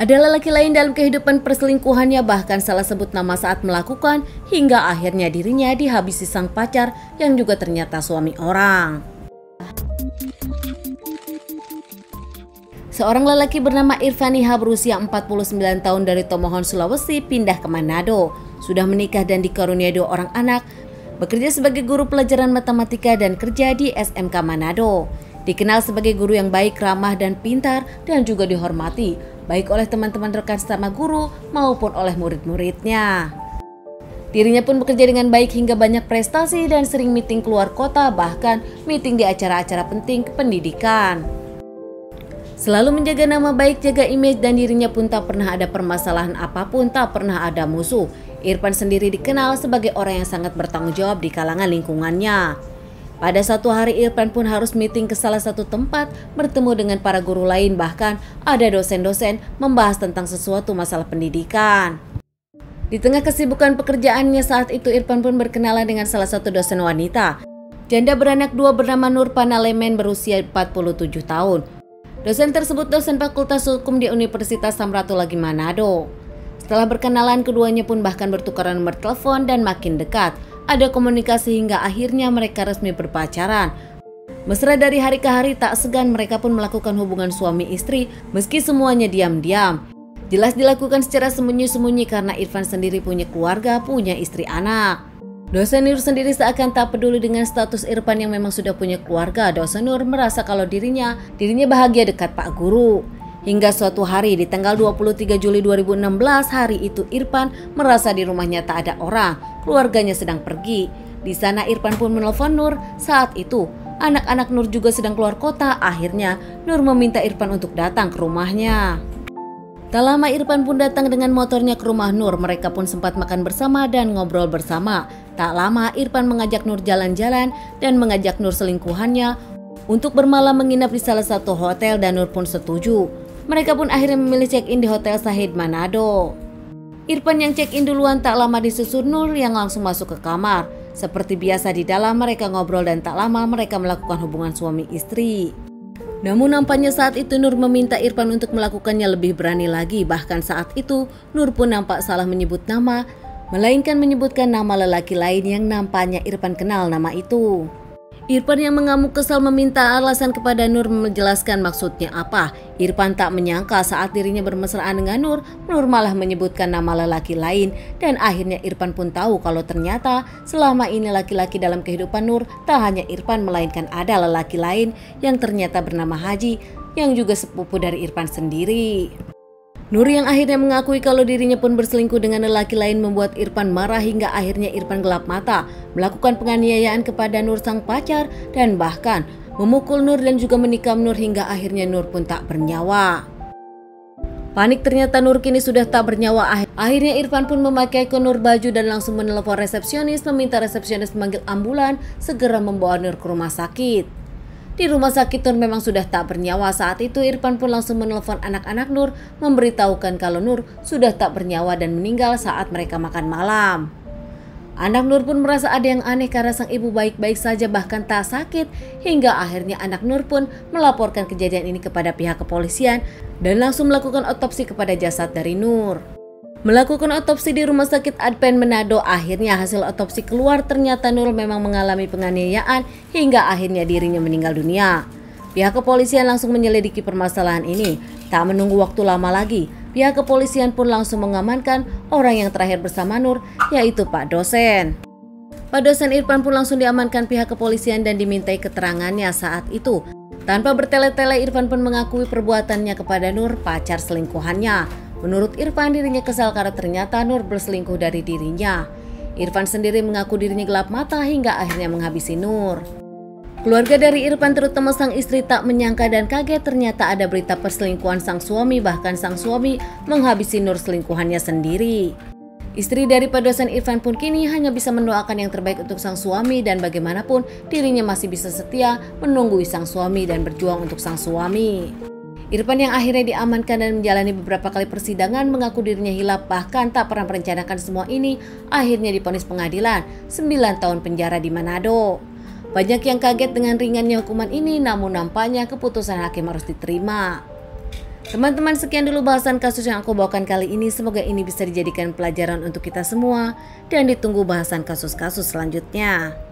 Ada lelaki lain dalam kehidupan perselingkuhannya, bahkan salah sebut nama saat melakukan, hingga akhirnya dirinya dihabisi sang pacar yang juga ternyata suami orang. Seorang lelaki bernama Irfan Niha berusia 49 tahun dari Tomohon, Sulawesi, pindah ke Manado. Sudah menikah dan dikaruniai 2 orang anak, bekerja sebagai guru pelajaran matematika dan kerja di SMK Manado. Dikenal sebagai guru yang baik, ramah, dan pintar, dan juga dihormati, baik oleh teman-teman rekan sama guru maupun oleh murid-muridnya. Dirinya pun bekerja dengan baik hingga banyak prestasi dan sering meeting keluar kota, bahkan meeting di acara-acara penting pendidikan. Selalu menjaga nama baik, jaga image, dan dirinya pun tak pernah ada permasalahan apapun, tak pernah ada musuh. Irfan sendiri dikenal sebagai orang yang sangat bertanggung jawab di kalangan lingkungannya. Pada suatu hari Irfan pun harus meeting ke salah satu tempat, bertemu dengan para guru lain, bahkan ada dosen-dosen membahas tentang sesuatu masalah pendidikan. Di tengah kesibukan pekerjaannya saat itu, Irfan pun berkenalan dengan salah satu dosen wanita. Janda beranak 2 bernama Nur Panalemen berusia 47 tahun. Dosen tersebut dosen Fakultas Hukum di Universitas Samratulangi Manado. Setelah berkenalan, keduanya pun bahkan bertukaran nomor telepon dan makin dekat. Ada komunikasi hingga akhirnya mereka resmi berpacaran. Mesra dari hari ke hari, tak segan mereka pun melakukan hubungan suami istri meski semuanya diam-diam. Jelas dilakukan secara sembunyi-sembunyi karena Irfan sendiri punya keluarga, punya istri anak. Dosen Nur sendiri seakan tak peduli dengan status Irfan yang memang sudah punya keluarga. Dosen Nur merasa kalau dirinya bahagia dekat Pak Guru. Hingga suatu hari di tanggal 23 Juli 2016, hari itu Irfan merasa di rumahnya tak ada orang, keluarganya sedang pergi. Di sana Irfan pun menelpon Nur. Saat itu anak-anak Nur juga sedang keluar kota. Akhirnya Nur meminta Irfan untuk datang ke rumahnya. Tak lama Irfan pun datang dengan motornya ke rumah Nur. Mereka pun sempat makan bersama dan ngobrol bersama. Tak lama Irfan mengajak Nur jalan-jalan dan mengajak Nur selingkuhannya untuk bermalam menginap di salah satu hotel dan Nur pun setuju. Mereka pun akhirnya memilih check-in di Hotel Sahid Manado. Irfan yang check-in duluan, tak lama disusul Nur yang langsung masuk ke kamar. Seperti biasa di dalam mereka ngobrol dan tak lama mereka melakukan hubungan suami istri. Namun nampaknya saat itu Nur meminta Irfan untuk melakukannya lebih berani lagi. Bahkan saat itu Nur pun nampak salah menyebut nama, melainkan menyebutkan nama lelaki lain yang nampaknya Irfan kenal nama itu. Irfan yang mengamuk kesal meminta alasan kepada Nur menjelaskan maksudnya apa. Irfan tak menyangka saat dirinya bermesraan dengan Nur malah menyebutkan nama lelaki lain. Dan akhirnya Irfan pun tahu kalau ternyata selama ini laki-laki dalam kehidupan Nur tak hanya Irfan, melainkan ada lelaki lain yang ternyata bernama Haji, yang juga sepupu dari Irfan sendiri. Nur yang akhirnya mengakui kalau dirinya pun berselingkuh dengan lelaki lain membuat Irfan marah hingga akhirnya Irfan gelap mata, melakukan penganiayaan kepada Nur sang pacar dan bahkan memukul Nur dan juga menikam Nur hingga akhirnya Nur pun tak bernyawa. Panik ternyata Nur kini sudah tak bernyawa. Akhirnya Irfan pun memakai ke Nur baju dan langsung menelpon resepsionis, meminta resepsionis memanggil ambulan segera membawa Nur ke rumah sakit. Di rumah sakit Nur memang sudah tak bernyawa. Saat itu Irfan pun langsung menelpon anak-anak Nur memberitahukan kalau Nur sudah tak bernyawa dan meninggal saat mereka makan malam. Anak Nur pun merasa ada yang aneh karena sang ibu baik-baik saja bahkan tak sakit, hingga akhirnya anak Nur pun melaporkan kejadian ini kepada pihak kepolisian dan langsung melakukan otopsi kepada jasad dari Nur. Melakukan otopsi di Rumah Sakit Advent Manado, akhirnya hasil otopsi keluar ternyata Nur memang mengalami penganiayaan hingga akhirnya dirinya meninggal dunia. Pihak kepolisian langsung menyelidiki permasalahan ini. Tak menunggu waktu lama lagi, pihak kepolisian pun langsung mengamankan orang yang terakhir bersama Nur, yaitu Pak Dosen. Pak Dosen Irfan pun langsung diamankan pihak kepolisian dan dimintai keterangannya saat itu. Tanpa bertele-tele, Irfan pun mengakui perbuatannya kepada Nur, pacar selingkuhannya. Menurut Irfan, dirinya kesal karena ternyata Nur berselingkuh dari dirinya. Irfan sendiri mengaku dirinya gelap mata hingga akhirnya menghabisi Nur. Keluarga dari Irfan terutama sang istri tak menyangka dan kaget ternyata ada berita perselingkuhan sang suami, bahkan sang suami menghabisi Nur selingkuhannya sendiri. Istri dari Pak Dosen Irfan pun kini hanya bisa mendoakan yang terbaik untuk sang suami dan bagaimanapun dirinya masih bisa setia menunggu sang suami dan berjuang untuk sang suami. Irfan yang akhirnya diamankan dan menjalani beberapa kali persidangan mengaku dirinya hilaf bahkan tak pernah merencanakan semua ini. Akhirnya divonis pengadilan 9 tahun penjara di Manado. Banyak yang kaget dengan ringannya hukuman ini, namun nampaknya keputusan hakim harus diterima. Teman-teman, sekian dulu bahasan kasus yang aku bawakan kali ini. Semoga ini bisa dijadikan pelajaran untuk kita semua dan ditunggu bahasan kasus-kasus selanjutnya.